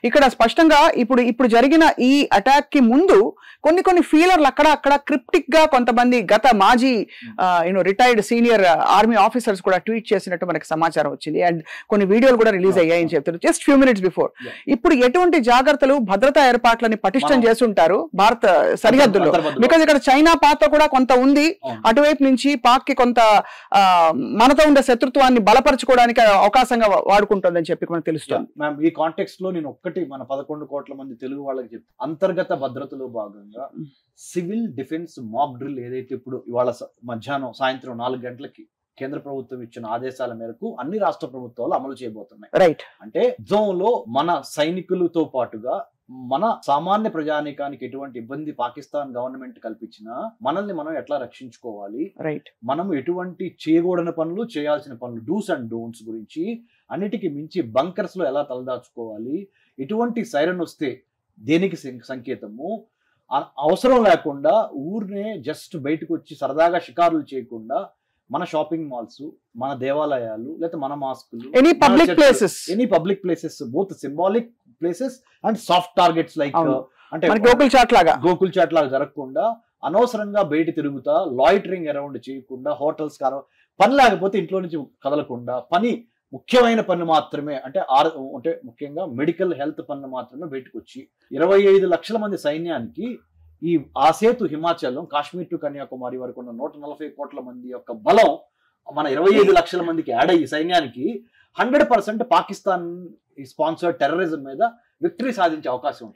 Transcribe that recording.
ఇక్కడ స్పష్టంగా ఇప్పుడు జరిగిన ఈ అటాక్ కి ముందు కొన్ని ఫీలర్లు అక్కడ క్రిప్టిక్ గా కొంతమంది గత మాజీ రిటైర్డ్ సీనియర్ ఆర్మీ ఆఫీసర్స్ కూడా ట్వీట్ చేసినట్టు మనకి సమాచారం వచ్చింది. అండ్ కొన్ని వీడియోలు కూడా రిలీజ్ అయ్యాయని చెప్తారు జస్ట్ ఫ్యూ మినిట్స్ బిఫోర్. ఇప్పుడు ఎటువంటి జాగ్రత్తలు భద్రతా ఏర్పాట్లని పటిష్టం చేస్తుంటారు భారత సరిహద్దుల్లో? బికాజ్ ఇక్కడ చైనా పాత్ర కూడా కొంత ఉంది, అటువైపు నుంచి పాక్ కి కొంత మనతో ఉండే శత్రుత్వాన్ని బలపరచుకోవడానికి అవకాశంగా వాడుకుంటుందని చెప్పి మనకు తెలుస్తుంది. మ్యామ్, ఈ కాంటెక్స్ట్ లో నేను ఒక్కటి మన 11 కోట్ల మంది తెలుగు వాళ్ళకి చెప్తాను. అంతర్గత భద్రతలో భాగంగా సివిల్ డిఫెన్స్ మాక్ డ్రిల్ ఏదైతే ఇప్పుడు ఇవాళ సాయంత్రం 4 గంటలకి కేంద్ర ప్రభుత్వం ఇచ్చిన ఆదేశాల మేరకు అన్ని రాష్ట్ర ప్రభుత్వాలు అమలు చేయబోతున్నాయి. రైట్. అంటే జోన్ లో మన సైనికులతో పాటుగా మన సామాన్య ప్రజానీకానికి ఎటువంటి ఇబ్బంది పాకిస్తాన్ గవర్నమెంట్ కల్పించినా మనల్ని మనం ఎట్లా రక్షించుకోవాలి, రైట్, మనం ఎటువంటి చేయకూడని పనులు చేయాల్సిన పనులు డూస్ అండ్ డోంట్స్ గురించి, అన్నిటికీ మించి బంకర్స్ లో ఎలా తలదాచుకోవాలి, ఎటువంటి సైరన్ వస్తే దేనికి సంకేతము, అవసరం లేకుండా ఊరినే జస్ట్ బయటకు వచ్చి సరదాగా షికారులు చేయకుండా మన షాపింగ్ మాల్స్, మన దేవాలయాలు, లేదా మన మాస్కులు, any public places both symbolic places and soft targets like అంటే గోకుల్ చాట్ లాగా జరగకుండా అనవసరంగా బయట తిరుగుతా లాయిటరింగ్ అరౌండ్ చేయకుండా హోటల్స్ పని లేకపోతే ఇంట్లో నుంచి కదలకుండా ముఖ్యమైన పనులు మాత్రమే అంటే ముఖ్యంగా మెడికల్ హెల్త్ పనులు మాత్రమే బయటకు వచ్చి 25 లక్షల మంది సైన్యానికి ఈ ఆసేతు హిమాచల్ కాశ్మీర్ టు కన్యాకుమారి వరకు ఉన్న 140 కోట్ల మంది యొక్క బలం మన 25 లక్షల మందికి యాడ్ అయ్యి సైన్యానికి 100% పాకిస్తాన్ స్పాన్సర్డ్ టెర్రరిజం మీద విక్టరీ సాధించే అవకాశం ఉంటుంది.